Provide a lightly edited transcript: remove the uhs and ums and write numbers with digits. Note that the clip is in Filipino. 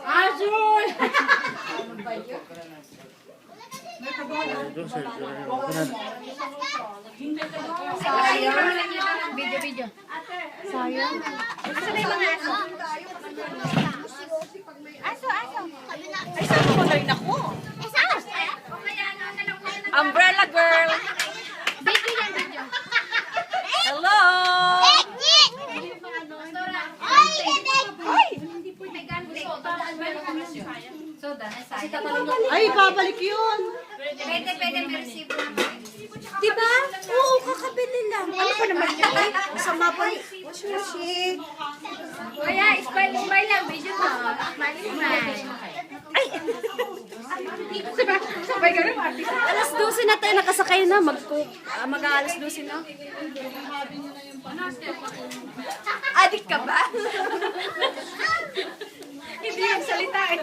Asoy! Sayang. Video. Sayang. Asa na yung mga aso? Aso. Ay, saan mo na rin ako? Umbrella girl. Video. Hello! Ay, babalik yun. Pwede meresibo naman. Diba? Oo, kakabili lang. Ano pa naman yun? Sama pa. Sushi. Kuya, smile lang. Video mo. Smile. Ay! Sabay ka rin, alas 12 na tayo nakasakay na. Mag-aalas 12 na. Adik ka ba? Hindi yung salita eh.